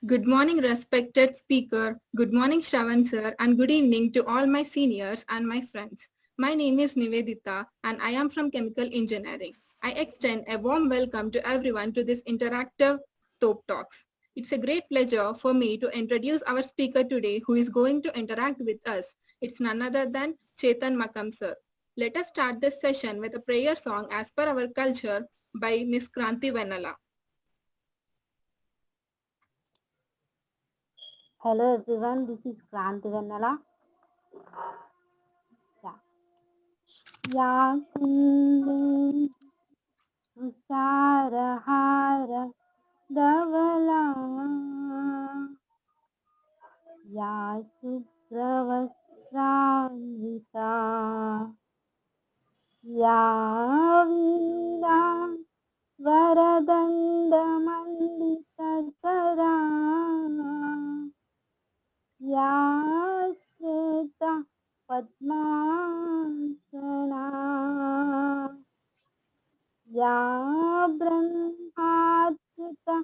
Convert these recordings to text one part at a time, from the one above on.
Good morning, respected speaker. Good morning, Shravan sir, and good evening to all my seniors and my friends. My name is Nivedita, and I am from Chemical Engineering. I extend a warm welcome to everyone to this interactive Top Talks. It's a great pleasure for me to introduce our speaker today who is going to interact with us. It's none other than Chetan Makam sir. Let us start this session with a prayer song as per our culture by Miss Kranti Venala. Hello everyone, this is Kranti Vennala. Ya kundi Usarahara Davala Ya Supravasrangita Ya Veera Varadandamanditara Ya Shweta Padmasana Ya Brahmachuta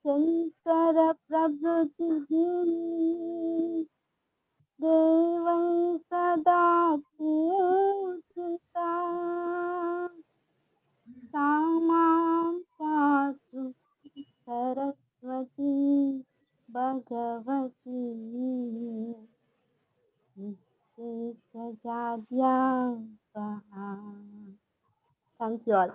Shankara Prabhuti Devai Sada Pujita Samam Sasu Saraswati Bhagavati Thank you all.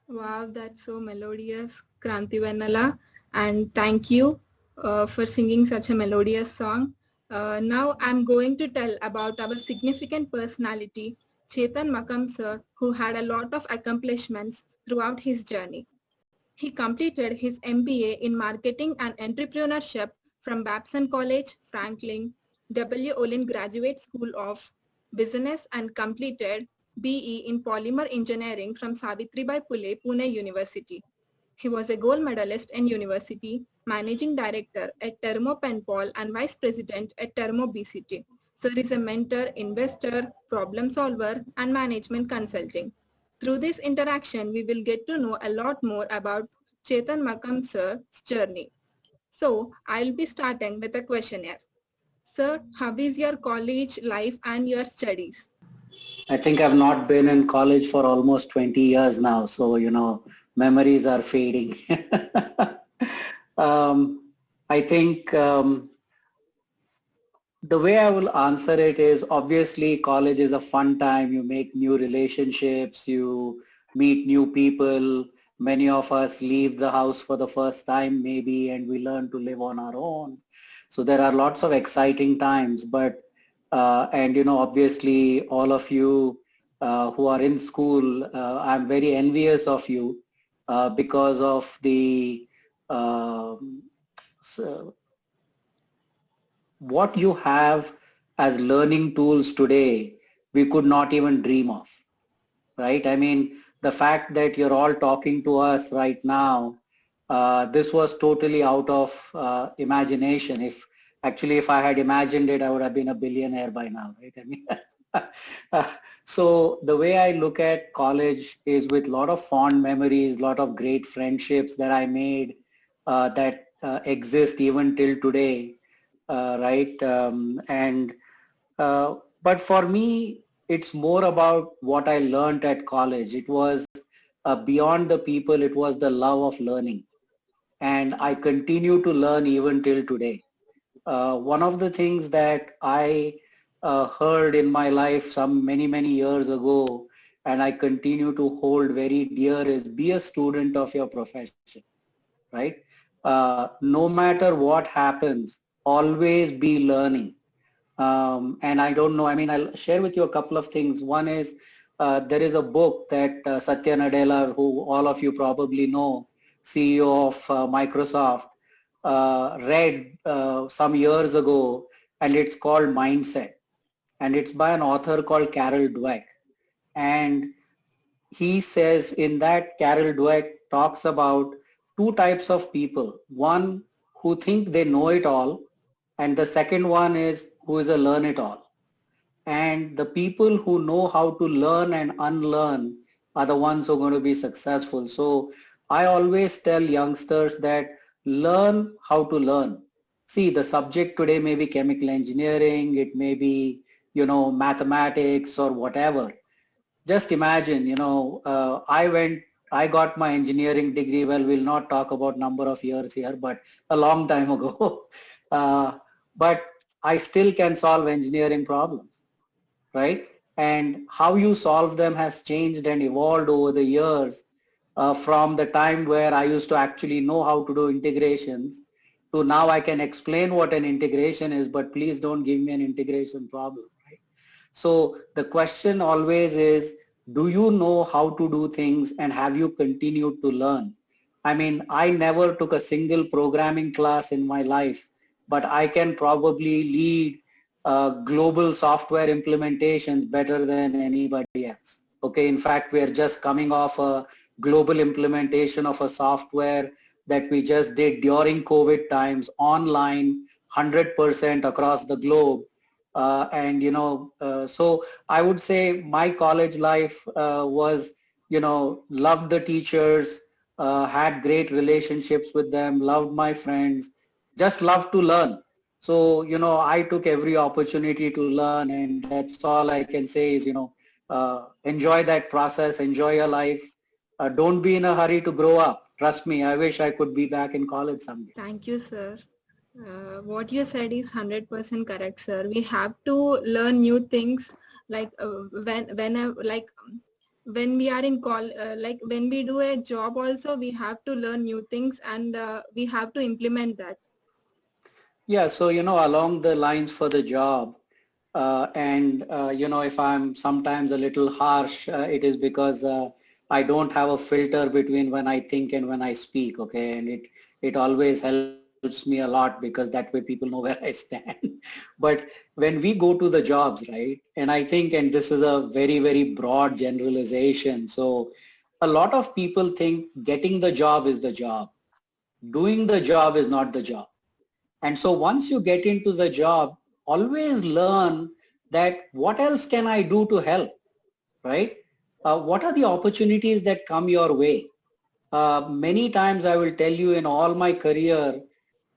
Wow, that's so melodious, Kranti Vanala. And thank you for singing such a melodious song. Now I'm going to tell about our significant personality, Chetan Makam sir, who had a lot of accomplishments throughout his journey. He completed his MBA in Marketing and Entrepreneurship from Babson College, Franklin, W. Olin Graduate School of Business, and completed BE in Polymer Engineering from Savitribai Phule, Pune University. He was a gold medalist in university, managing director at Termo Penpal and vice president at Termo BCT. Sir is a mentor, investor, problem solver, and management consulting. Through this interaction, we will get to know a lot more about Chetan Makam sir's journey. So, I'll be starting with a questionnaire. Sir, how is your college life and your studies? I think I've not been in college for almost 20 years now, so memories are fading. I think the way I will answer it is obviously college is a fun time. You make new relationships, you meet new people. Many of us leave the house for the first time maybe, and we learn to live on our own. So there are lots of exciting times, but and obviously all of you who are in school, I'm very envious of you because of the so what you have as learning tools today, we could not even dream of, right? I mean, the fact that you're all talking to us right now, this was totally out of imagination. If I had imagined it, I would have been a billionaire by now, right? I mean, so the way I look at college is with a lot of fond memories, a lot of great friendships that I made that exist even till today, right? But for me, it's more about what I learned at college. It was beyond the people, it was the love of learning. And I continue to learn even till today. One of the things that I heard in my life some many years ago, and I continue to hold very dear, is be a student of your profession, right? No matter what happens, always be learning. And I don't know, I mean, I'll share with you a couple of things. One is there is a book that Satya Nadella, who all of you probably know, CEO of Microsoft, read some years ago, and it's called Mindset. And it's by an author called Carol Dweck. And he says in that, Carol Dweck talks about two types of people. One who think they know it all, and the second one is who is a learn it all. And the people who know how to learn and unlearn are the ones who are going to be successful. So I always tell youngsters that learn how to learn. See, the subject today may be chemical engineering, it may be, mathematics or whatever. Just imagine, I got my engineering degree. Well, we'll not talk about number of years here, but a long time ago. But I still can solve engineering problems, right? And how you solve them has changed and evolved over the years, from the time where I used to actually know how to do integrations to now I can explain what an integration is, but please don't give me an integration problem, right? So the question always is, do you know how to do things and have you continued to learn? I mean, I never took a single programming class in my life, but I can probably lead global software implementations better than anybody else. Okay, in fact, we are just coming off a global implementation of a software that we just did during COVID times, online, 100% across the globe. So I would say my college life was, loved the teachers, had great relationships with them, loved my friends, just loved to learn. So, I took every opportunity to learn, and that's all I can say is, enjoy that process, enjoy your life. Don't be in a hurry to grow up. Trust me, I wish I could be back in college someday. Thank you, sir. What you said is 100% correct, sir. We have to learn new things, like when we are in like when we do a job also, we have to learn new things, and we have to implement that. Yeah, so, along the lines for the job, if I'm sometimes a little harsh, it is because I don't have a filter between when I think and when I speak, okay? And it always helps me a lot because that way people know where I stand. But when we go to the jobs, right? And I think, and this is a very, very broad generalization. So a lot of people think getting the job is the job. Doing the job is not the job. And so once you get into the job, always learn that what else can I do to help, right? What are the opportunities that come your way? Many times I will tell you in all my career,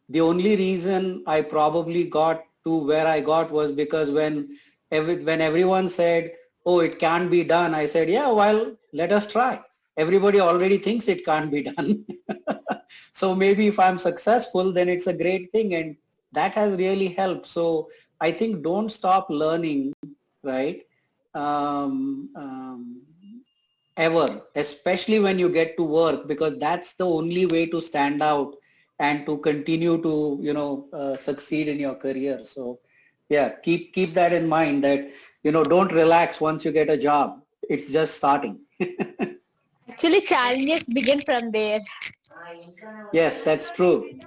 the only reason I probably got to where I got was because when everyone said, oh, it can't be done, I said, yeah, well, let us try. Everybody already thinks it can't be done. So maybe if I'm successful, then it's a great thing. And that has really helped. So I think don't stop learning, right? Ever, especially when you get to work, because that's the only way to stand out and to continue to, succeed in your career. So yeah, keep that in mind that, don't relax once you get a job. It's just starting. Actually, challenges begin from there. Yes, that's true.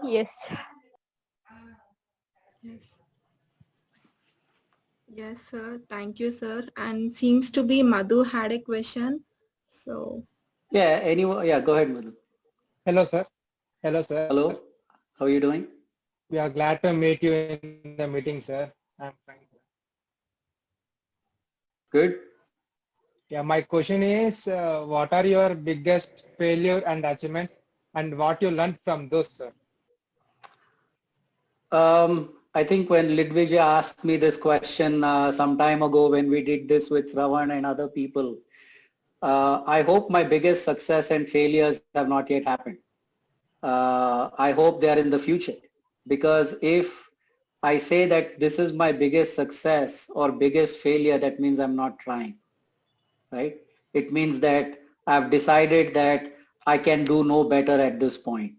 Yes. Yes, sir. Thank you, sir. And seems to be Madhu had a question. So Yeah, anyway, yeah, go ahead, Madhu. Hello, sir. Hello, sir. Hello, how are you doing? We are glad to meet you in the meeting, sir. I'm fine, sir. Good. Yeah, my question is, what are your biggest failure and achievements, and what you learned from those, sir? I think when Lidvija asked me this question some time ago when we did this with Shravan and other people, I hope my biggest success and failures have not yet happened. I hope they are in the future, because if I say that this is my biggest success or biggest failure, that means I'm not trying, right? It means that I've decided that I can do no better at this point.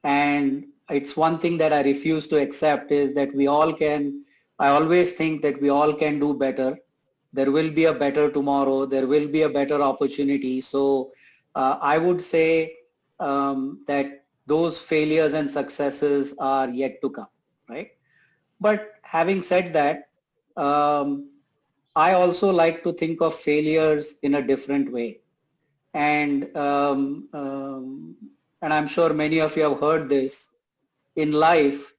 And it's one thing that I refuse to accept is that I always think that we all can do better. There will be a better tomorrow. There will be a better opportunity. So I would say that those failures and successes are yet to come, right? But having said that, I also like to think of failures in a different way. And I'm sure many of you have heard this. In life,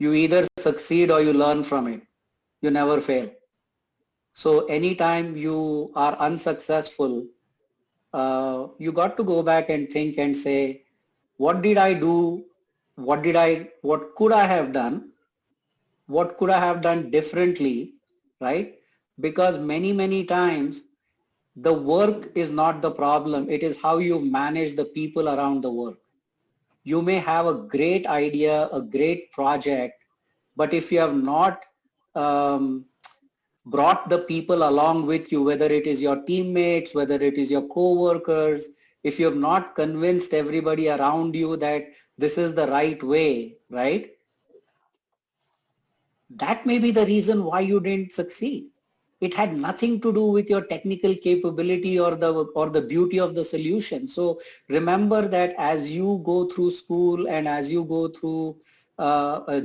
you either succeed or you learn from it. You never fail. So anytime you are unsuccessful, you got to go back and think and say, what did I do? What could I have done? What could I have done differently, right? Because many times the work is not the problem. It is how you manage the people around the work. You may have a great idea, a great project, but if you have not brought the people along with you, whether it is your teammates, whether it is your co-workers, if you have not convinced everybody around you that this is the right way, right? That may be the reason why you didn't succeed. It had nothing to do with your technical capability or the beauty of the solution. So remember that as you go through school and as you go through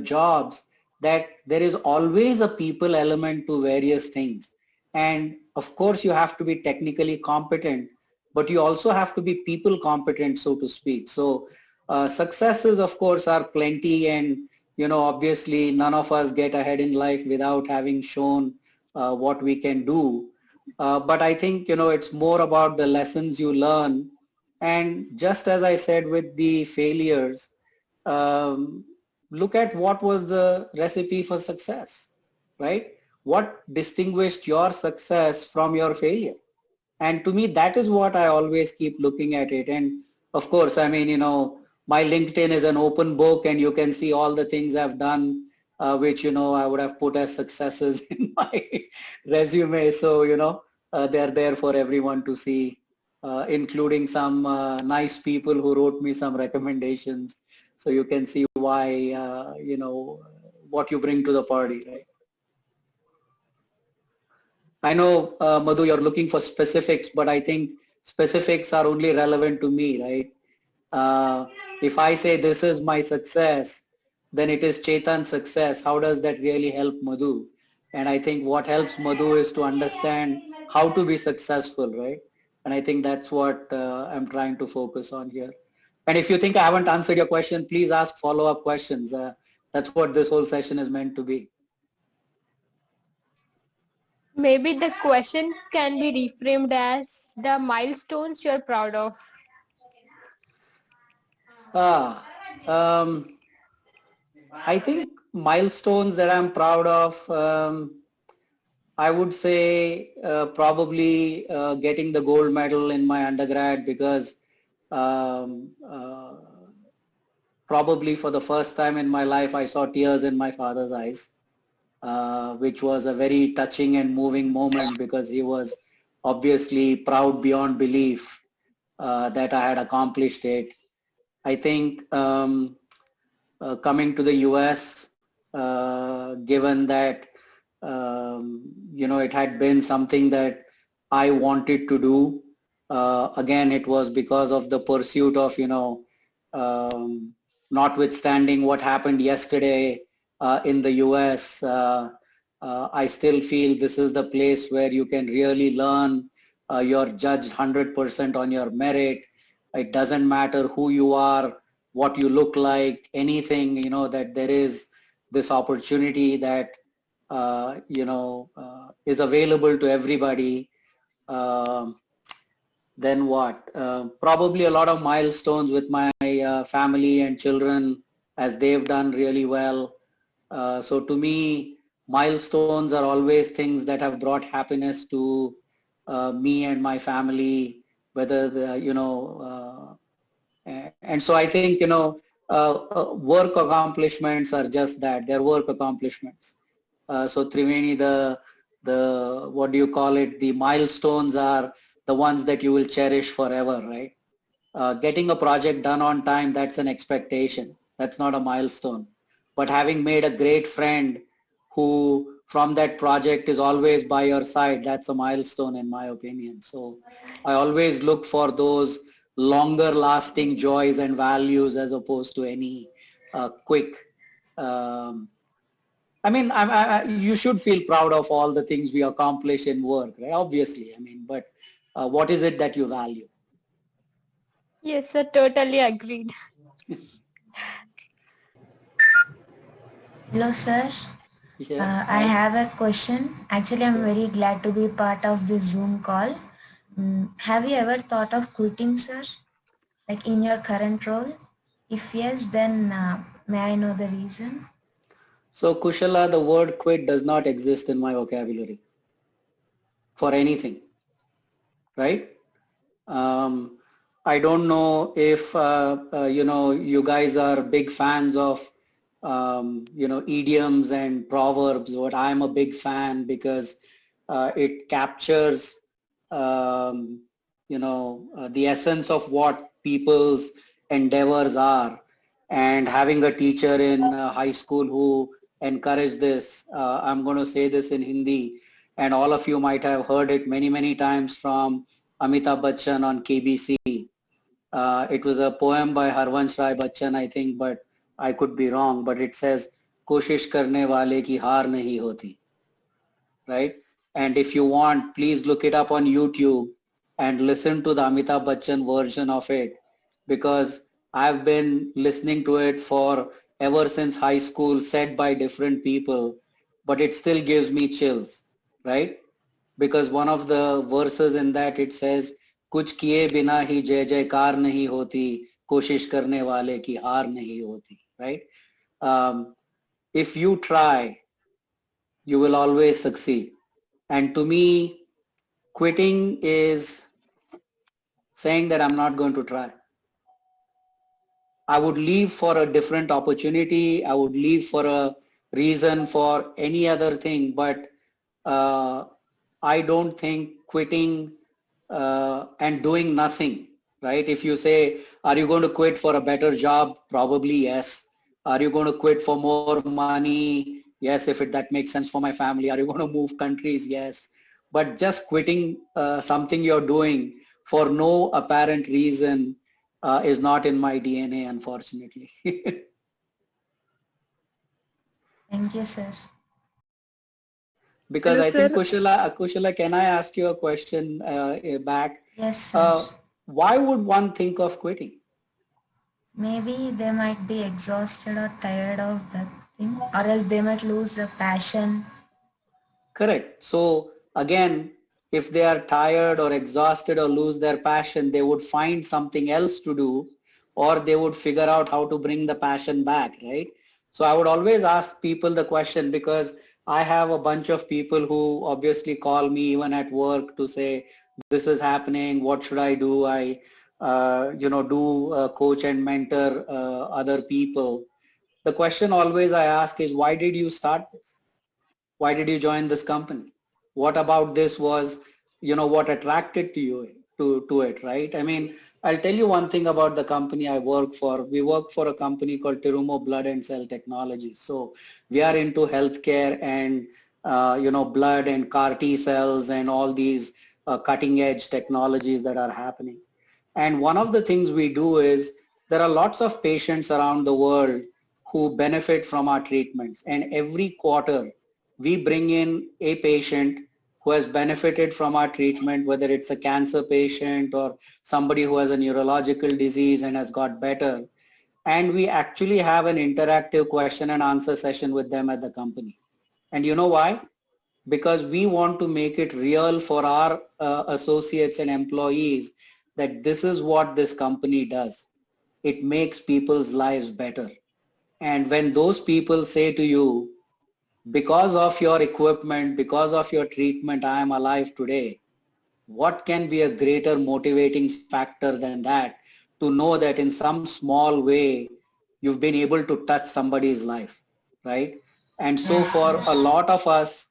jobs, that there is always a people element to various things. And of course you have to be technically competent, but you also have to be people competent, so to speak. So successes of course are plenty, and obviously none of us get ahead in life without having shown what we can do. But I think, it's more about the lessons you learn. And just as I said with the failures, look at what was the recipe for success, right? What distinguished your success from your failure? And to me, that is what I always keep looking at it. And of course, I mean, my LinkedIn is an open book, and you can see all the things I've done, which, I would have put as successes in my resume. So, they're there for everyone to see, including some nice people who wrote me some recommendations. So you can see why, what you bring to the party, right? I know, Madhu, you're looking for specifics, but I think specifics are only relevant to me, right? If I say this is my success, then it is Chetan's success. How does that really help Madhu? And I think what helps Madhu is to understand how to be successful, right? And I think that's what I'm trying to focus on here. And if you think I haven't answered your question, please ask follow-up questions. That's what this whole session is meant to be. Maybe the question can be reframed as the milestones you're proud of. I think milestones that I'm proud of, I would say probably getting the gold medal in my undergrad, because probably for the first time in my life, I saw tears in my father's eyes, which was a very touching and moving moment, because he was obviously proud beyond belief that I had accomplished it. I think coming to the US, given that, it had been something that I wanted to do. Again, it was because of the pursuit of, notwithstanding what happened yesterday in the US, I still feel this is the place where you can really learn. You're judged 100% on your merit. It doesn't matter who you are, what you look like, anything, that there is this opportunity that, is available to everybody. Then what? Probably a lot of milestones with my family and children, as they've done really well. So to me, milestones are always things that have brought happiness to me and my family, whether and so I think, work accomplishments are just that. They're work accomplishments. So Triveni, the what do you call it? The milestones are the ones that you will cherish forever, right? Getting a project done on time, that's an expectation. That's not a milestone. But having made a great friend who from that project is always by your side, that's a milestone in my opinion. So I always look for those longer lasting joys and values as opposed to any quick. I mean, you should feel proud of all the things we accomplish in work, right? Obviously, I mean, but what is it that you value? Yes, sir, totally agreed. Hello, sir. Yeah. I have a question. Actually, I'm very glad to be part of this Zoom call. Have you ever thought of quitting, sir? Like in your current role? If yes, then may I know the reason? So Kushala, the word quit does not exist in my vocabulary for anything, right? Um, I don't know if you guys are big fans of idioms and proverbs. But I'm a big fan because it captures the essence of what people's endeavors are. And having a teacher in high school who encouraged this, I'm going to say this in Hindi, and all of you might have heard it many, many times from Amitabh Bachchan on KBC. It was a poem by Harvansh Rai Bachchan, I think, but I could be wrong. But it says, "Koshish karne wale ki haar nahi hoti," right? And if you want, please look it up on YouTube and listen to the Amitabh Bachchan version of it, because I've been listening to it for ever since high school, said by different people, but it still gives me chills, right? Because one of the verses in that, it says, कुछ किए बिना ही जय जयकार नहीं होती, कोशिश करने वाले की हार नहीं होती, right? If you try, you will always succeed. And to me, quitting is saying that I'm not going to try. I would leave for a different opportunity. I would leave for a reason, for any other thing, but I don't think quitting and doing nothing, right? If you say, are you going to quit for a better job? Probably yes. Are you going to quit for more money? Yes, if that makes sense for my family. Are you going to move countries? Yes. But just quitting something you're doing for no apparent reason is not in my DNA, unfortunately. Thank you, sir. Because Hello, I think, sir. Kushala, can I ask you a question back? Yes, sir. Why would one think of quitting? Maybe they might be exhausted or tired of that thing, or else they might lose the passion. Correct. So again, if they are tired or exhausted or lose their passion, they would find something else to do, or they would figure out how to bring the passion back, right? So I would always ask people the question, because I have a bunch of people who obviously call me even at work to say, this is happening, what should I do? I do coach and mentor other people. The question always I ask is, why did you start this? Why did you join this company? What about this was, what attracted to you to it, right? I mean, I'll tell you one thing about the company I work for. We work for a company called Terumo Blood and Cell Technologies. So we are into healthcare and, blood and CAR T cells and all these cutting edge technologies that are happening. And one of the things we do is, there are lots of patients around the world who benefit from our treatments. And every quarter, we bring in a patient who has benefited from our treatment, whether it's a cancer patient or somebody who has a neurological disease and has got better. And we actually have an interactive question and answer session with them at the company. And you know why? Because we want to make it real for our associates and employees that this is what this company does. It makes people's lives better. And when those people say to you, because of your equipment, because of your treatment, I am alive today, what can be a greater motivating factor than that, to know that in some small way, you've been able to touch somebody's life, right? And so Yes, for sir. a lot of us,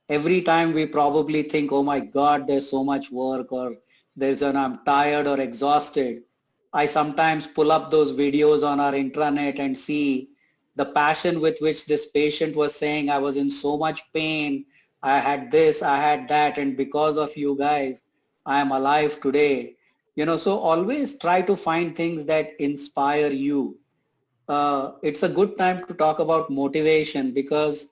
every time we probably think, oh my God, there's so much work, or I'm tired or exhausted. I sometimes pull up those videos on our intranet and see the passion with which this patient was saying, I was in so much pain, I had this, I had that, and because of you guys, I am alive today. So always try to find things that inspire you. It's a good time to talk about motivation, because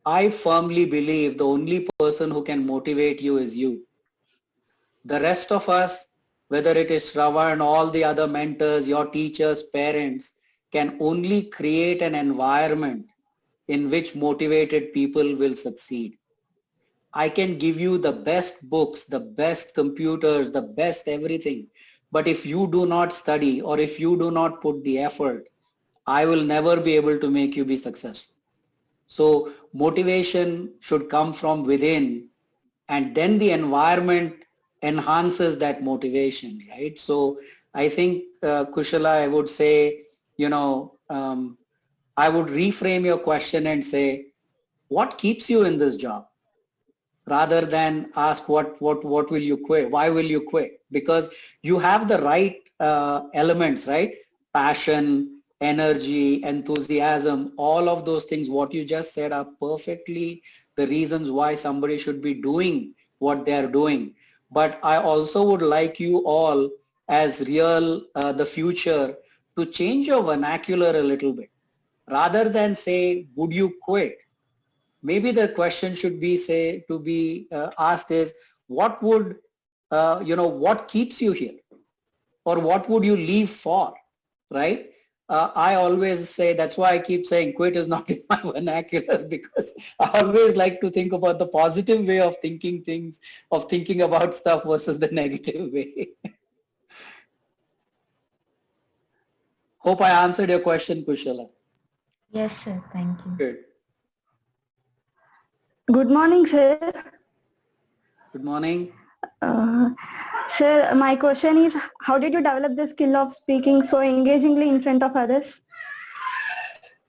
I firmly believe the only person who can motivate you is you. The rest of us, whether it is Shravan, all the other mentors, your teachers, parents, can only create an environment in which motivated people will succeed. I can give you the best books, the best computers, the best everything. But if you do not study or if you do not put the effort, I will never be able to make you be successful. So motivation should come from within, and then the environment enhances that motivation, right? So I think, Kushala, I would say, I would reframe your question and say, what keeps you in this job? Rather than ask what will you quit? Why will you quit? Because you have the right elements, right? Passion, energy, enthusiasm, all of those things, what you just said are perfectly the reasons why somebody should be doing what they're doing. But I also would like you all as the future to change your vernacular a little bit. Rather than say, would you quit? Maybe the question should be asked is, what would, what keeps you here? Or what would you leave for, right? I always say, that's why I keep saying quit is not in my vernacular, because I always like to think about the positive way of thinking things, of thinking about stuff versus the negative way. Hope I answered your question, Kushala. Yes, sir. Thank you. Good. Good morning, sir. Good morning. Sir, my question is, how did you develop the skill of speaking so engagingly in front of others?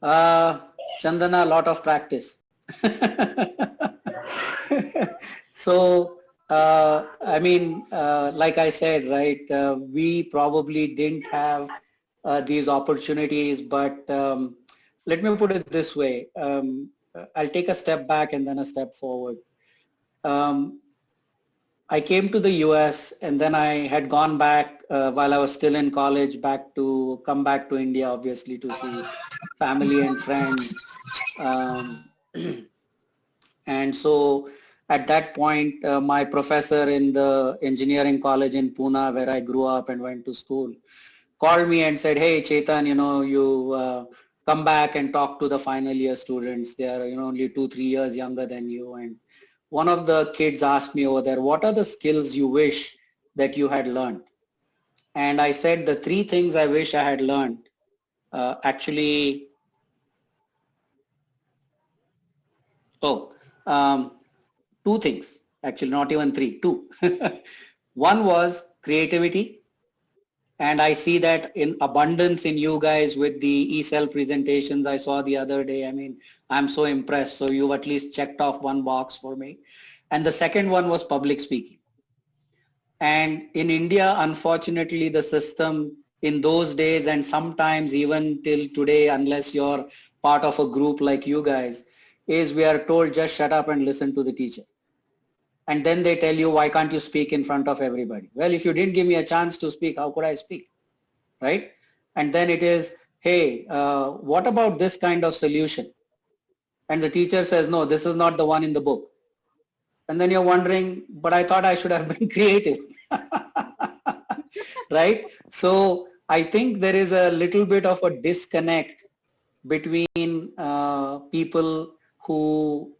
Chandana, a lot of practice. So, like I said, right, we probably didn't have these opportunities, but let me put it this way. I'll take a step back and then a step forward. I came to the US and then I had gone back while I was still in college come back to India, obviously, to see family and friends. And so at that point, my professor in the engineering college in Pune, where I grew up and went to school, called me and said, hey, Chetan, you come back and talk to the final year students. They are only 2-3 years younger than you. And one of the kids asked me over there, what are the skills you wish that you had learned? And I said, the 3 things I wish I had learned, two things, actually not even 3, 2. One was creativity. And I see that in abundance in you guys with the eCell presentations I saw the other day. I mean, I'm so impressed. So you've at least checked off one box for me. And the second one was public speaking. And in India, unfortunately, the system in those days and sometimes even till today, unless you're part of a group like you guys, is we are told just shut up and listen to the teacher. And then they tell you, why can't you speak in front of everybody? Well, if you didn't give me a chance to speak, how could I speak? Right? And then it is, hey, what about this kind of solution? And the teacher says, no, this is not the one in the book. And then you're wondering, but I thought I should have been creative. Right? So I think there is a little bit of a disconnect between people who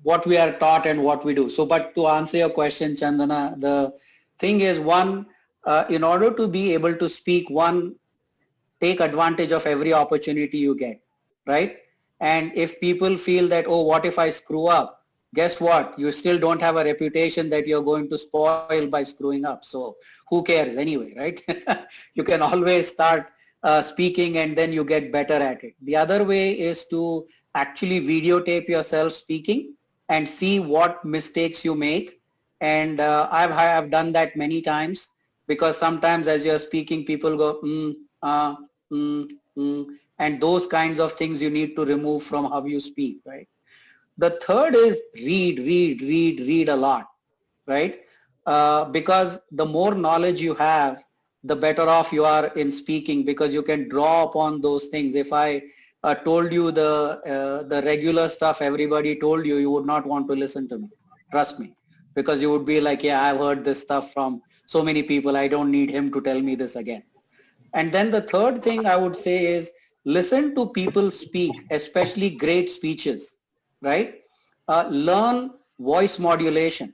what we are taught and what we do. So, but to answer your question, Chandana, the thing is, one, in order to be able to speak, one, take advantage of every opportunity you get, right? And if people feel that, oh, what if I screw up? Guess what? You still don't have a reputation that you're going to spoil by screwing up. So who cares anyway, right? You can always start speaking and then you get better at it. The other way is to actually videotape yourself speaking and see what mistakes you make. And I've done that many times, because sometimes as you're speaking, people go, and those kinds of things you need to remove from how you speak, right? The third is read a lot, right? Because the more knowledge you have, the better off you are in speaking, because you can draw upon those things. If I told you the regular stuff everybody told you, you would not want to listen to me. Trust me, because you would be like, yeah, I've heard this stuff from so many people. I don't need him to tell me this again. And then the third thing I would say is listen to people speak, especially great speeches, right? Learn voice modulation.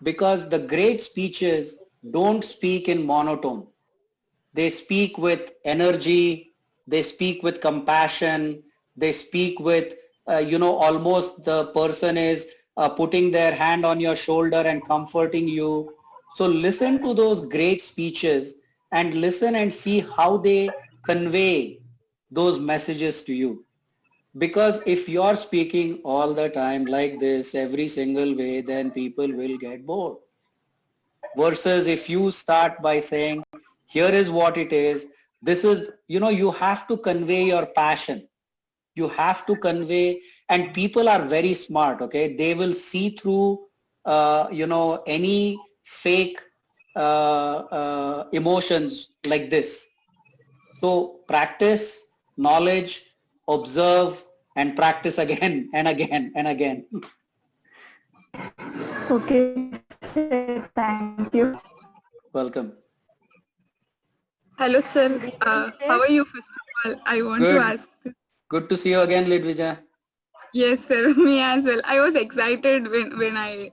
because the great speeches don't speak in monotone. They speak with energy, they speak with compassion, they speak with, almost the person is putting their hand on your shoulder and comforting you. So listen to those great speeches and listen and see how they convey those messages to you. Because if you're speaking all the time like this, every single way, then people will get bored. Versus if you start by saying, here is what it is, this is, you have to convey your passion. You have to convey, and people are very smart, okay? They will see through, any fake emotions like this. So practice, knowledge, observe, and practice again and again and again. Okay, sir. Thank you. Welcome. Hello, sir. How are you? First of all, I want Good. to ask. Good to see you again, Lidvija. Yes, sir. Me as well. I was excited when I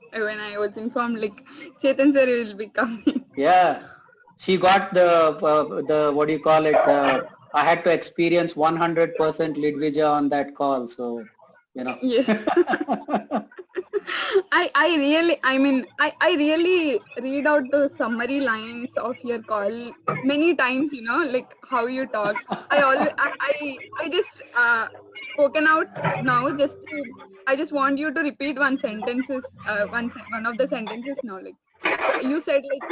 was informed like Chetan sir will be coming. Yeah, she got the what do you call it? I had to experience 100% Lidvija on that call, so Yes. I really read out the summary lines of your call many times, like how you talk. I just spoken out now I just want you to repeat one of the sentences now. Like you said, like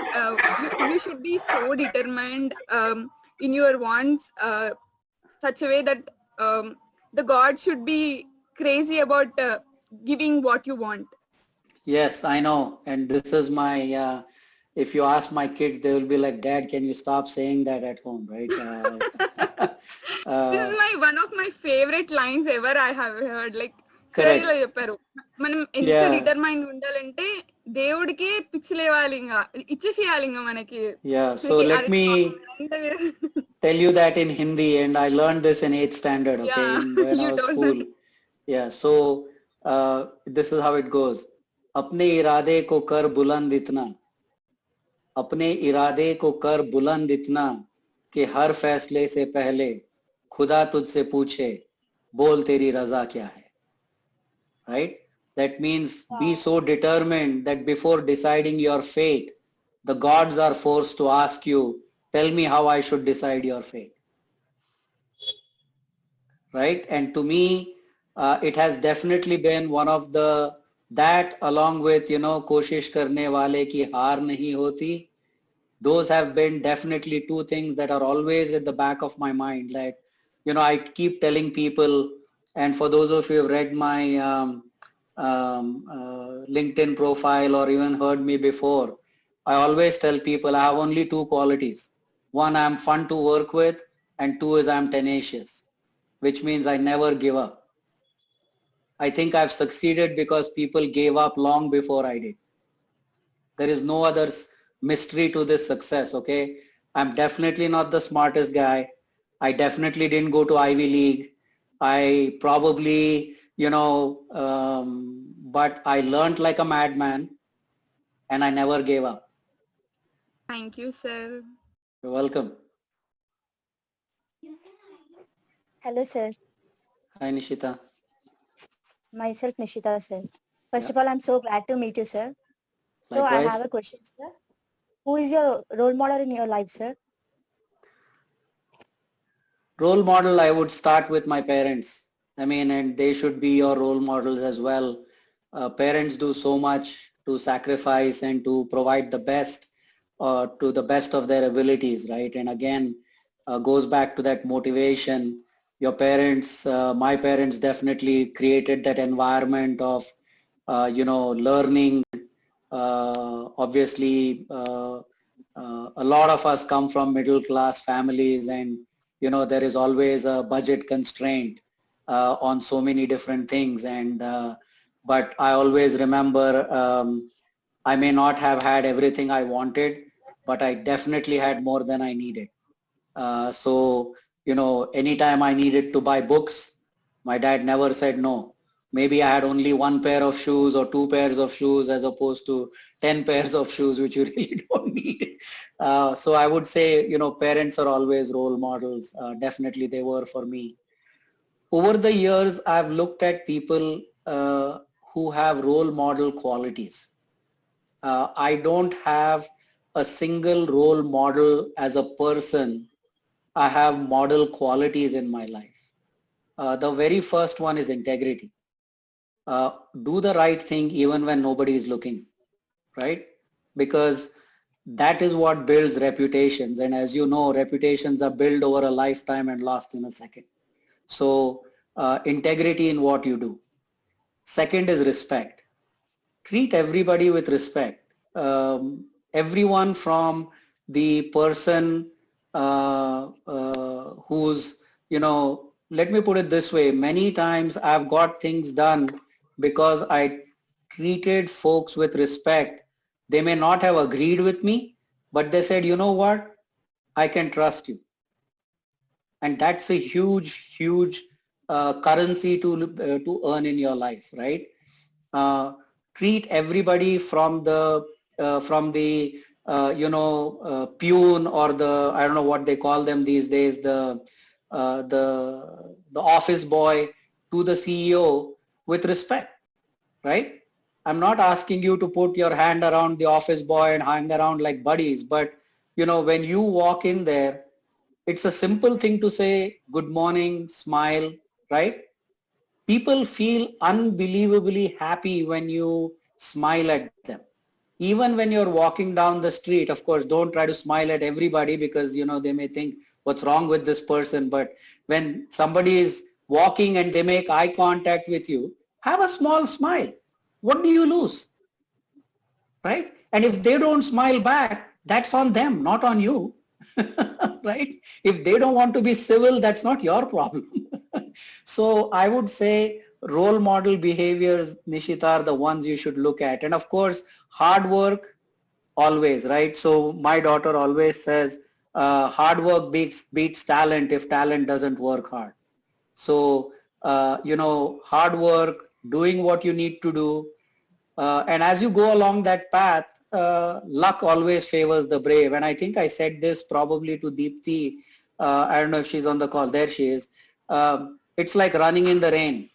you should be so determined in your wants, such a way that the God should be crazy about giving what you want. Yes, I know. And this is my, if you ask my kids, they will be like, Dad, can you stop saying that at home, right? This is one of my favorite lines ever I have heard. Like, Correct. ఇలా చెప్పారు మనం ఎంత Yeah. Determined ఉండాలంటే దేవుడికి పిచ్చి లేవాలి ఇంకా ఇచ్చేసేయాలి ఇంకా మనకి. Yeah, so let me tell you that in Hindi, and I learned this in 8th standard, okay, Yeah, when I you was told school. me. Yeah, so this is how it goes. अपने इरादे को कर बुलंद इतना, अपने इरादे को कर बुलंद इतना कि हर फैसले से पहले खुदा तुझसे पूछे बोल तेरी रजा क्या है. Right? That means be so determined that before deciding your fate, the gods are forced to ask you, tell me how I should decide your fate. Right? And to me, it has definitely been one of that along with, koshish karne wale ki haar nahi hoti. Those have been definitely two things that are always at the back of my mind. Like, I keep telling people, and for those of you who have read my LinkedIn profile or even heard me before, I always tell people I have only two qualities. One, I'm fun to work with, and two is I'm tenacious, which means I never give up. I think I've succeeded because people gave up long before I did. There is no other mystery to this success, okay? I'm definitely not the smartest guy. I definitely didn't go to Ivy League. I probably, but I learned like a madman and I never gave up. Thank you, sir. You're welcome. Hello, sir. Hi, Nishita. Myself, Nishita, sir. First of all, I'm so glad to meet you, sir. So I Likewise. have a question, sir. Who is your role model in your life, sir? Role model, I would start with my parents. I mean, and they should be your role models as well. Parents do so much to sacrifice and to provide the best to the best of their abilities, right? And again, goes back to that motivation. Your parents, my parents definitely created that environment of, learning. Obviously, a lot of us come from middle class families, and there is always a budget constraint on so many different things. And but I always remember I may not have had everything I wanted, but I definitely had more than I needed. So anytime I needed to buy books, my dad never said no. maybe I had only one pair of shoes or two pairs of shoes as opposed to 10 pairs of shoes, which you really don't need. So I would say, parents are always role models. Definitely they were for me. Over the years, I've looked at people who have role model qualities. I don't have a single role model as a person. I have model qualities in my life. The very first one is integrity. Do the right thing even when nobody is looking, right? Because that is what builds reputations. And as you know, reputations are built over a lifetime and lost in a second. So integrity in what you do. Second is respect. Treat everybody with respect. Everyone from the person who's, let me put it this way. Many times I've got things done because I treated folks with respect. They may not have agreed with me, but they said, you know what? I can trust you. And that's a huge, huge currency to earn in your life, right? Treat everybody from the peon or the, I don't know what they call them these days, the office boy to the CEO with respect, right? I'm not asking you to put your hand around the office boy and hang around like buddies, but when you walk in there, it's a simple thing to say good morning, smile, right? People feel unbelievably happy when you smile at them. Even when you're walking down the street, of course, don't try to smile at everybody because, they may think what's wrong with this person. But when somebody is walking and they make eye contact with you, have a small smile. What do you lose? Right? And if they don't smile back, that's on them, not on you. Right? If they don't want to be civil, that's not your problem. So I would say role model behaviors, Nishita, are the ones you should look at. And of course, hard work always, right? So my daughter always says, hard work beats talent if talent doesn't work hard. So, hard work, doing what you need to do. And as you go along that path, luck always favors the brave. And I think I said this probably to Deepthi. I don't know if she's on the call. There she is. It's like running in the rain.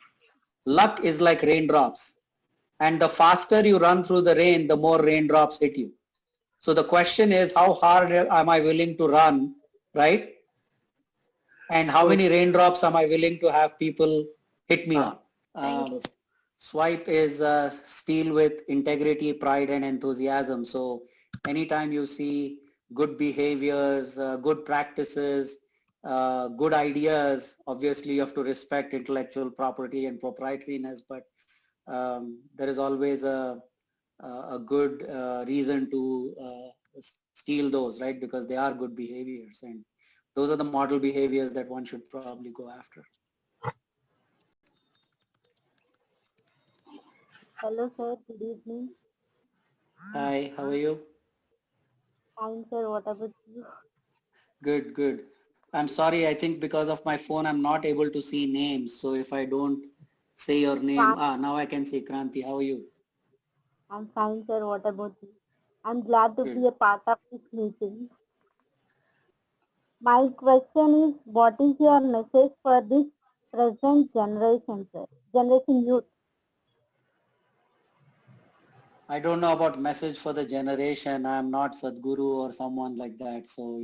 Luck is like raindrops. And the faster you run through the rain, the more raindrops hit you. So the question is, how hard am I willing to run, right? And how many raindrops am I willing to have people hit me on? Swipe is steel with integrity, pride, and enthusiasm. So anytime you see good behaviors, good practices, good ideas, obviously you have to respect intellectual property and proprietariness, but there is always a good reason to steal those, right? Because they are good behaviors, and those are the model behaviors that one should probably go after. Hello, sir. Good evening. Hi, how are you? Fine, sir. What about you? Good, good. I'm sorry, I think because of my phone, I'm not able to see names. So if I don't say your name, now I can see Kranti. How are you? I'm fine, sir. What about you? I'm glad to be a part of this meeting. My question is, what is your message for this present generation, sir? Generation youth. I don't know about message for the generation. I'm not Sadhguru or someone like that. So,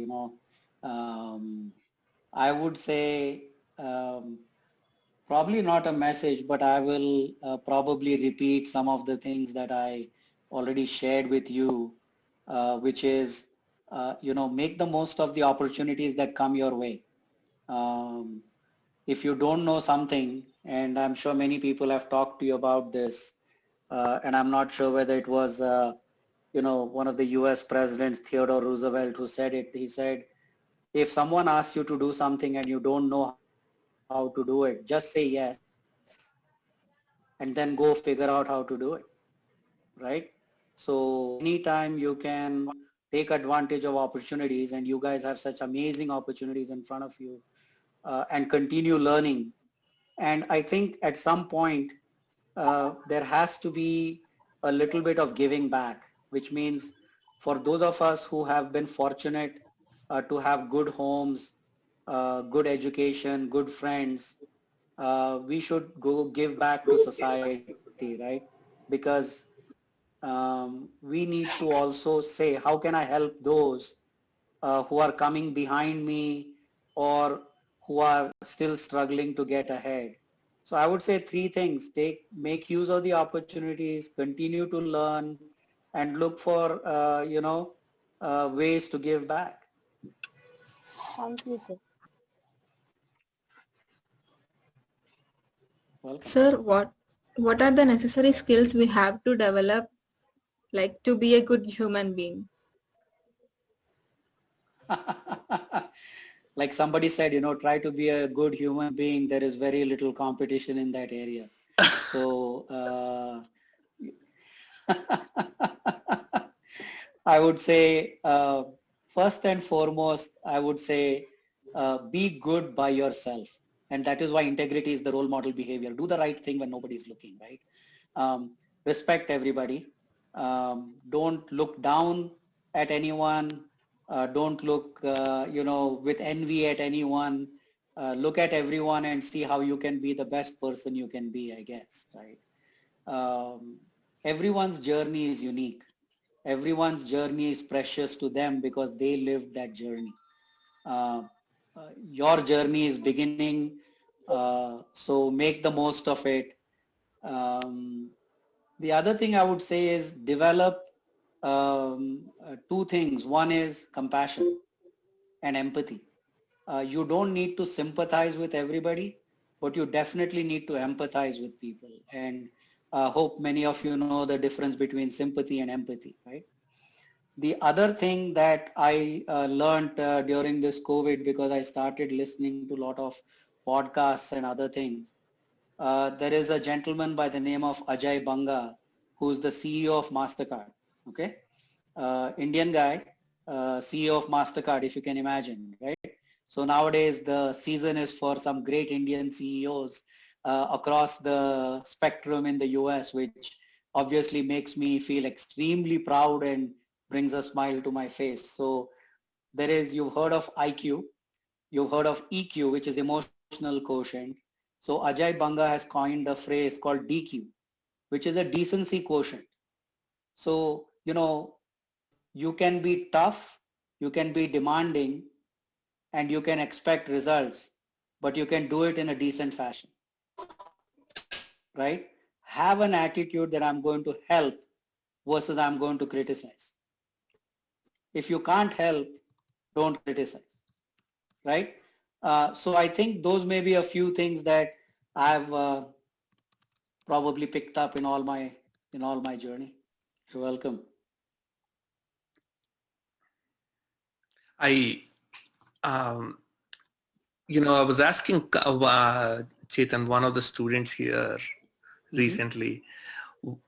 I would say probably not a message, but I will probably repeat some of the things that I already shared with you, which is, make the most of the opportunities that come your way. If you don't know something, and I'm sure many people have talked to you about this, and I'm not sure whether it was, one of the US presidents, Theodore Roosevelt, who said it. He said, if someone asks you to do something and you don't know how to do it, just say yes, and then go figure out how to do it, right? So anytime you can take advantage of opportunities, and you guys have such amazing opportunities in front of you, and continue learning. And I think at some point, there has to be a little bit of giving back, which means for those of us who have been fortunate to have good homes, good education, good friends, we should go give back to society, right? Because we need to also say, how can I help those who are coming behind me or who are still struggling to get ahead? So I would say three things: make use of the opportunities, continue to learn, and look for ways to give back. Thank you, sir. Welcome. Sir, what are the necessary skills we have to develop, like to be a good human being? Like somebody said, try to be a good human being. There is very little competition in that area. So I would say, first and foremost, I would say, be good by yourself. And that is why integrity is the role model behavior. Do the right thing when nobody is looking, right? Respect everybody. Don't look down at anyone. Don't look, with envy at anyone. Look at everyone and see how you can be the best person you can be, I guess, right? Everyone's journey is unique. Everyone's journey is precious to them because they lived that journey. Your journey is beginning, so make the most of it. The other thing I would say is develop two things. One is compassion and empathy. You don't need to sympathize with everybody, but you definitely need to empathize with people. And hope many of you know the difference between sympathy and empathy, right? The other thing that I learned during this COVID, because I started listening to a lot of podcasts and other things, there is a gentleman by the name of Ajay Banga, who's the CEO of MasterCard, okay? Indian guy, CEO of MasterCard, if you can imagine, right? So nowadays the season is for some great Indian CEOs across the spectrum in the US, which obviously makes me feel extremely proud and brings a smile to my face. So there is, you've heard of IQ, you've heard of EQ, which is emotional quotient. So Ajay Banga has coined a phrase called DQ, which is a decency quotient. So, you can be tough, you can be demanding, and you can expect results, but you can do it in a decent fashion, right? Have an attitude that I'm going to help versus I'm going to criticize. If you can't help, don't criticize, right? So I think those may be a few things that I've probably picked up in all my journey. You're welcome. I was asking Chetan, one of the students here recently,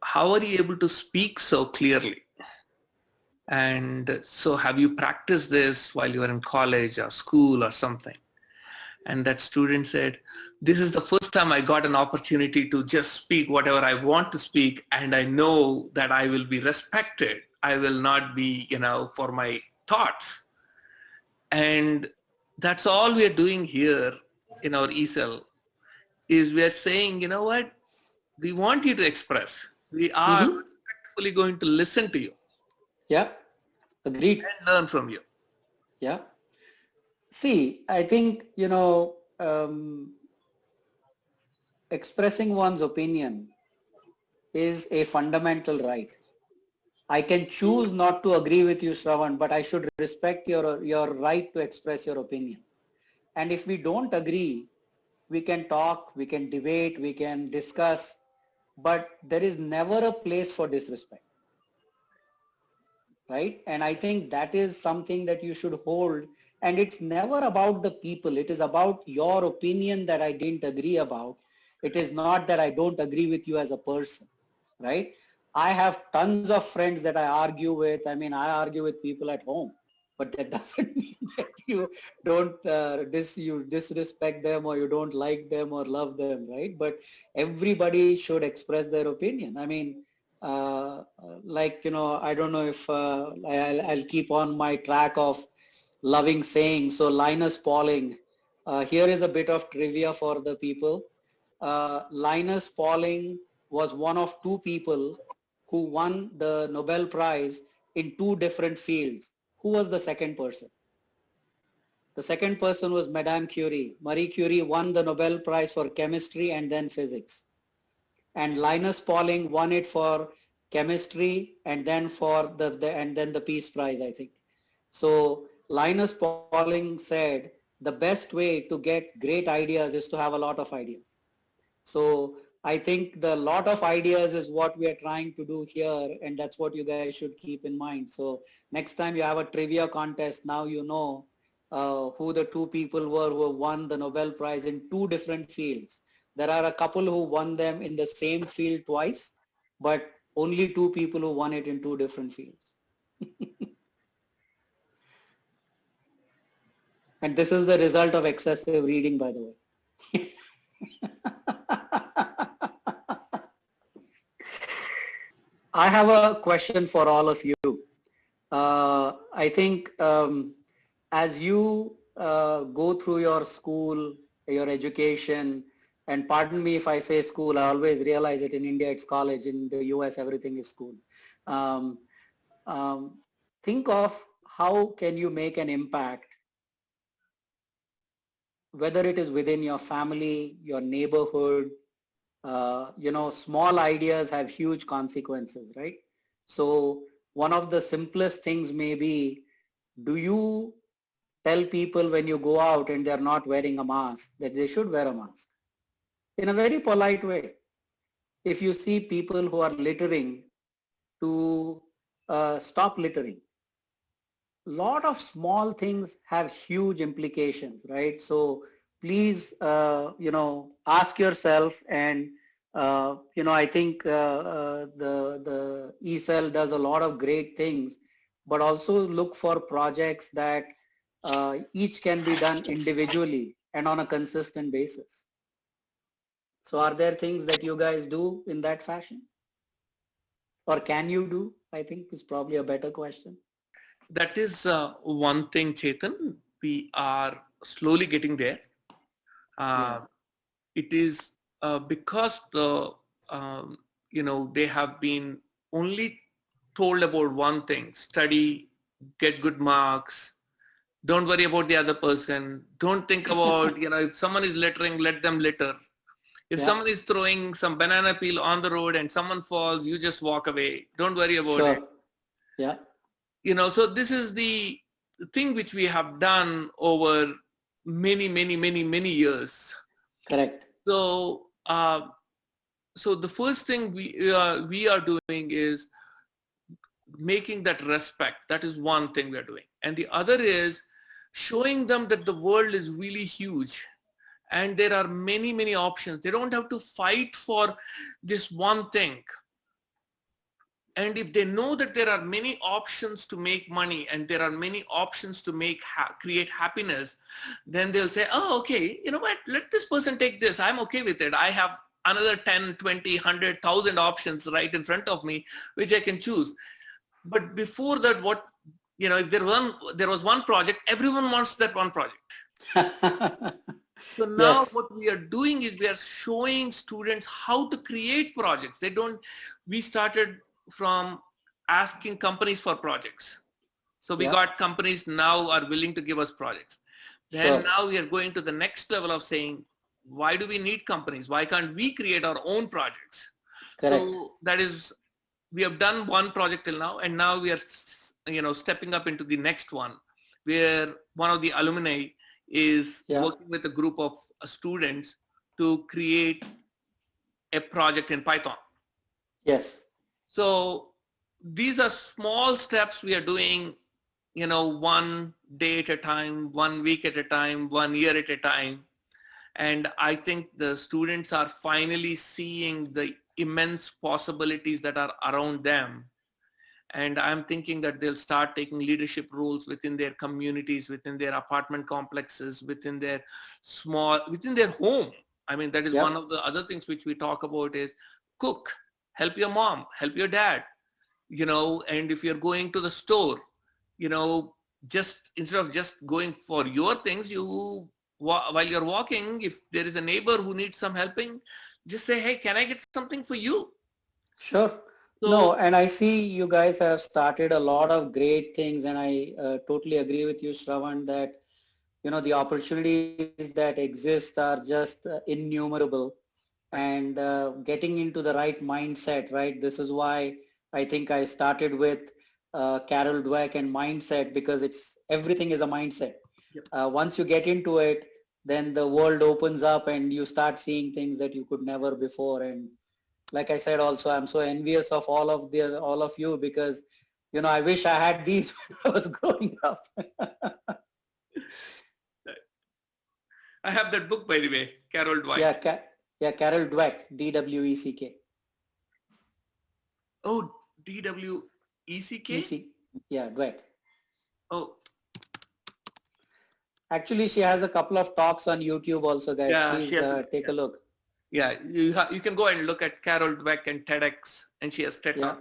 how are you able to speak so clearly? And so have you practiced this while you were in college or school or something? And that student said, this is the first time I got an opportunity to just speak whatever I want to speak, and I know that I will be respected. I will not be, for my thoughts. And that's all we are doing here in our ESL, is we are saying, what? We want you to express. We are respectfully going to listen to you. Yeah, agreed. And learn from you. Yeah. See, I think, expressing one's opinion is a fundamental right. I can choose not to agree with you, Shravan, but I should respect your right to express your opinion. And if we don't agree, we can talk, we can debate, we can discuss, but there is never a place for disrespect, right? And I think that is something that you should hold. And it's never about the people. It is about your opinion that I didn't agree about. It is not that I don't agree with you as a person, right? I have tons of friends that I argue with. I mean, I argue with people at home, but that doesn't mean that you don't you disrespect them or you don't like them or love them, right? But everybody should express their opinion. I mean, like, I don't know if I'll keep on my track of loving saying. So Linus Pauling, here is a bit of trivia for the people. Linus Pauling was one of two people who won the Nobel Prize in two different fields. Who was the second person? The second person was Madame Curie. Marie Curie won the Nobel Prize for chemistry and then physics. And Linus Pauling won it for chemistry and then for the Peace Prize, I think. So Linus Pauling said the best way to get great ideas is to have a lot of ideas. So I think the lot of ideas is what we are trying to do here, and that's what you guys should keep in mind. So next time you have a trivia contest, now you know who the two people were who won the Nobel Prize in two different fields. There are a couple who won them in the same field twice, but only two people who won it in two different fields. And this is the result of excessive reading, by the way. I have a question for all of you. I think as you go through your school, your education, and pardon me if I say school, I always realize it in India it's college, in the US everything is school. Think of how can you make an impact, whether it is within your family, your neighborhood. Small ideas have huge consequences, right? So one of the simplest things may be, do you tell people when you go out and they're not wearing a mask that they should wear a mask? In a very polite way. If you see people who are littering, to stop littering. Lot of small things have huge implications, right? So please, ask yourself, and I think the ECell does a lot of great things, but also look for projects that each can be done individually and on a consistent basis. So are there things that you guys do in that fashion? Or can you do? I think is probably a better question. That is one thing, Chetan. We are slowly getting there. It is because they have been only told about one thing: study, get good marks, don't worry about the other person, don't think about, if someone is littering, let them litter. If someone is throwing some banana peel on the road and someone falls, you just walk away. Don't worry about it. Yeah. So this is the thing which we have done over many years. Correct. So, so the first thing we are doing is making that respect. That is one thing we are doing. And the other is showing them that the world is really huge. And there are many options. They don't have to fight for this one thing. And if they know that there are many options to make money and there are many options to create happiness, then they'll say, oh, okay, you know what, let this person take this. I'm okay with it. I have another 10, 20, 100,000 options right in front of me, which I can choose. But before that, if there was one project, everyone wants that one project. So now what we are doing is we are showing students how to create projects. We started from asking companies for projects. So we got companies now are willing to give us projects. Then now we are going to the next level of saying, why do we need companies? Why can't we create our own projects? Correct. So that is, we have done one project till now, and now we are, stepping up into the next one, where one of the alumni is working with a group of students to create a project in Python. Yes. So these are small steps we are doing, 1 day at a time, 1 week at a time, 1 year at a time. And I think the students are finally seeing the immense possibilities that are around them. And I'm thinking that they'll start taking leadership roles within their communities, within their apartment complexes, within their home. I mean, that is Yep. one of the other things which we talk about is cook, help your mom, help your dad, and if you're going to the store, just instead of just going for your things, while you're walking, if there is a neighbor who needs some helping, just say, hey, can I get something for you? Sure. No, and I see you guys have started a lot of great things, and I totally agree with you, Shravan, that the opportunities that exist are just innumerable, and getting into the right mindset, right? This is why I think I started with Carol Dweck and mindset, because everything is a mindset. Yep. Once you get into it, then the world opens up and you start seeing things that you could never before. And like I said, also, I'm so envious of all of you, because, I wish I had these when I was growing up. I have that book, by the way, Carol Dweck. Yeah, Carol Dweck, D-W-E-C-K. Oh, D-W-E-C-K? Yeah, Dweck. Oh. Actually, she has a couple of talks on YouTube also, guys. Yeah, please take a look. Yeah, you can go and look at Carol Dweck and TEDx, and she has TED Talk.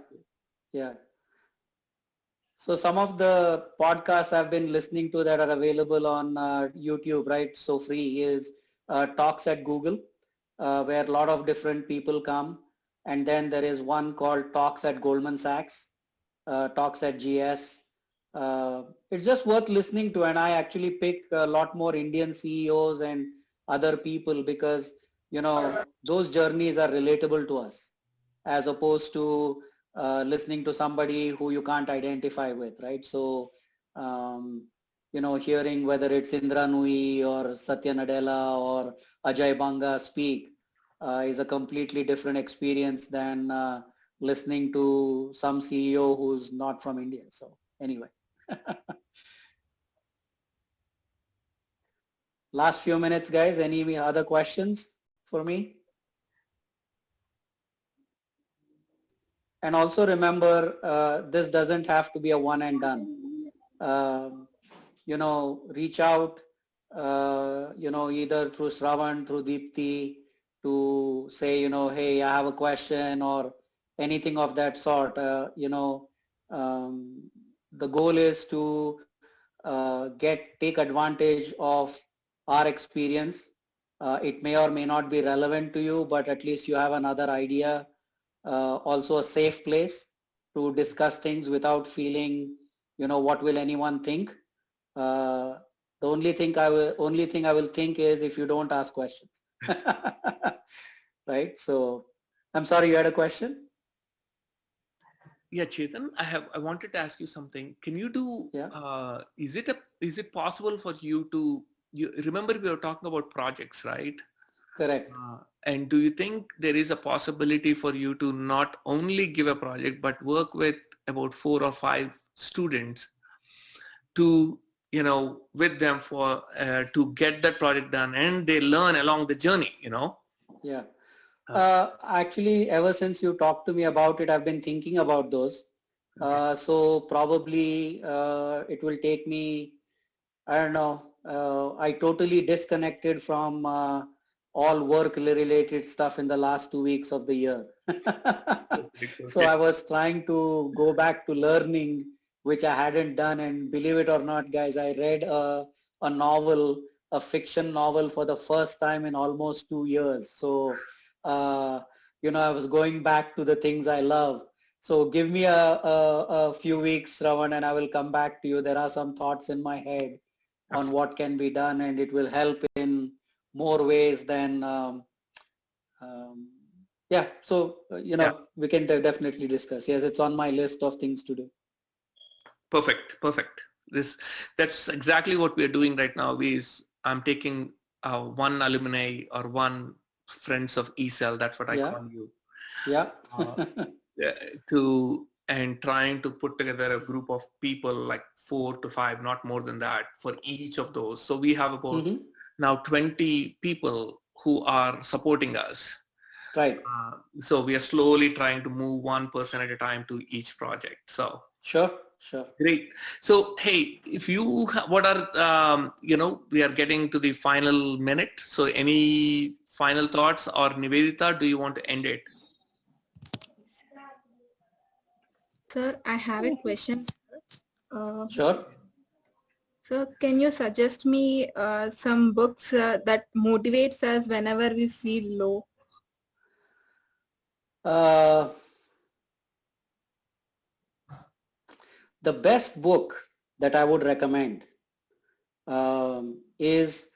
Yeah. So some of the podcasts I've been listening to that are available on YouTube, right? So free is Talks at Google, where a lot of different people come. And then there is one called Talks at Goldman Sachs, Talks at GS. It's just worth listening to. And I actually pick a lot more Indian CEOs and other people because, those journeys are relatable to us, as opposed to listening to somebody who you can't identify with, right? So, hearing whether it's Indra Nooyi or Satya Nadella or Ajay Banga speak is a completely different experience than listening to some CEO who's not from India. So anyway. Last few minutes, guys. Any other questions for me? And also remember, this doesn't have to be a one and done. Reach out, either through Shravan, through Deepti, to say, hey, I have a question or anything of that sort. The goal is to take advantage of our experience. It may or may not be relevant to you, but at least you have another idea. Also a safe place to discuss things without feeling, what will anyone think. The only thing I will think is if you don't ask questions. Right? So I'm sorry, you had a question? Yeah, Chetan, I wanted to ask you something. Can you do, is it possible for you to, remember we were talking about projects, right? Correct. And do you think there is a possibility for you to not only give a project, but work with about 4 or 5 students to, with them for, to get that project done, and they learn along the journey, Yeah. Actually, ever since you talked to me about it, I've been thinking about those. Okay. So probably it will take me, I don't know, I totally disconnected from all work related stuff in the last 2 weeks of the year. Okay. So I was trying to go back to learning, which I hadn't done. And believe it or not, guys, I read a novel, a fiction novel for the first time in almost 2 years. So, I was going back to the things I love. So give me a few weeks, Shravan, and I will come back to you. There are some thoughts in my head on what can be done, and it will help in more ways than, So, we can definitely discuss. Yes, it's on my list of things to do. Perfect. That's exactly what we're doing right now. I'm taking one alumni or one friends of ESL, that's what I call you. Yeah. And trying to put together a group of people like 4 to 5, not more than that, for each of those. So we have about now 20 people who are supporting us Right. So we are slowly trying to move one person at a time to each project. So Sure. Sure. great. So, hey, if you, what are, we are getting to the final minute. So any final thoughts, or Nivedita, do you want to end it? Sir, I have a question. Sure. So can you suggest me some books that motivates us whenever we feel low? The best book that I would recommend is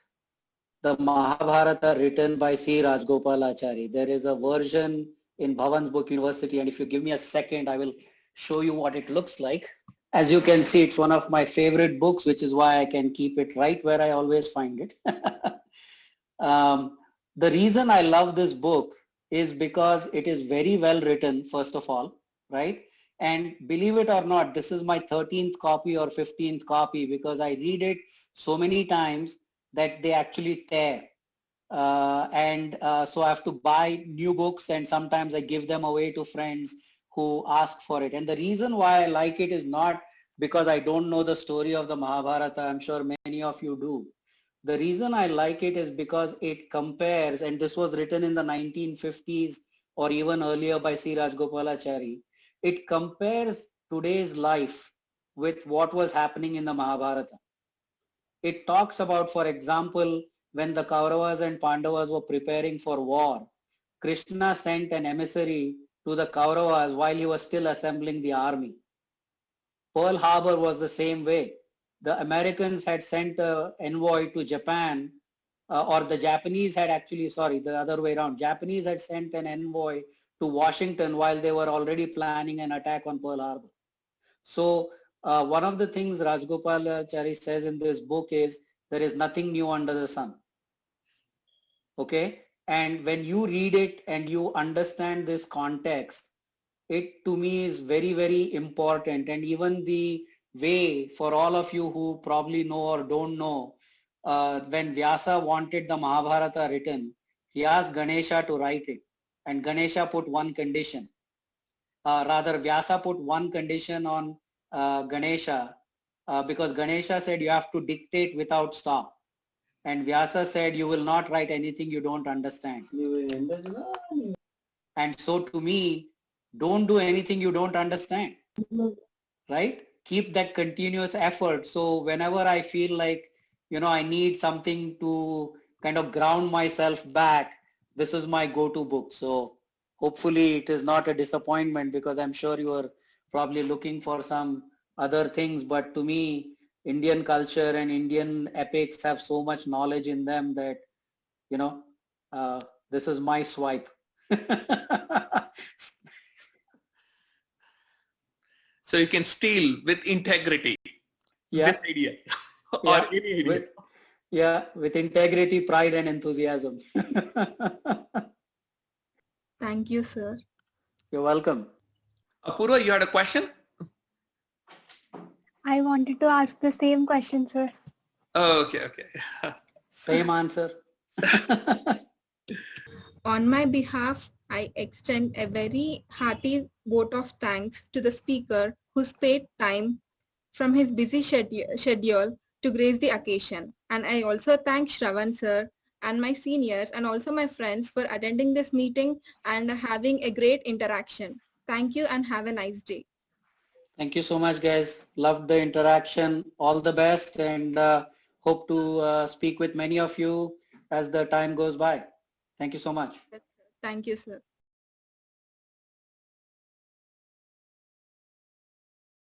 the Mahabharata written by C. Rajgopalachari. There is a version in Bhavan's Book University, and if you give me a second, I will show you what it looks like. As you can see, it's one of my favorite books, which is why I can keep it right where I always find it. The reason I love this book is because it is very well written, first of all, right? And believe it or not, this is my 13th copy or 15th copy, because I read it so many times that they actually tear. So I have to buy new books, and sometimes I give them away to friends who ask for it. And the reason why I like it is not because I don't know the story of the Mahabharata. I'm sure many of you do. The reason I like it is because it compares, and this was written in the 1950s or even earlier by C. Rajgopalachari. It compares today's life with what was happening in the Mahabharata. It talks about, for example, when the Kauravas and Pandavas were preparing for war, Krishna sent an emissary to the Kauravas while he was still assembling the army. Pearl Harbor was the same way. The Americans had sent an envoy to Japan, or the Japanese had actually, sorry, the other way around. Japanese had sent an envoy to Washington while they were already planning an attack on Pearl Harbor. So one of the things Rajgopalachari says in this book is, there is nothing new under the sun. Okay? And when you read it and you understand this context, it to me is very, very important. And even the way, for all of you who probably know or don't know, when Vyasa wanted the Mahabharata written, he asked Ganesha to write it. And Ganesha put one condition. Vyasa put one condition on Ganesha, because Ganesha said you have to dictate without stop. And Vyasa said you will not write anything you don't understand. And so to me, don't do anything you don't understand, right? Keep that continuous effort. So whenever I feel like, I need something to kind of ground myself back, this is my go-to book. So hopefully it is not a disappointment, because I'm sure you are probably looking for some other things. But to me, Indian culture and Indian epics have so much knowledge in them that, this is my swipe. So you can steal with integrity. Yeah. This idea. Or any idea. With integrity, pride, and enthusiasm. Thank you, sir. You're welcome. Apurva, you had a question? I wanted to ask the same question, sir. Oh, okay. Same answer. On my behalf, I extend a very hearty vote of thanks to the speaker who spared time from his busy schedule to grace the occasion. And I also thank Shravan sir and my seniors and also my friends for attending this meeting and having a great interaction. Thank you and have a nice day. Thank you so much, guys. Loved the interaction. All the best, and hope to speak with many of you as the time goes by. Thank you so much. Thank you, sir.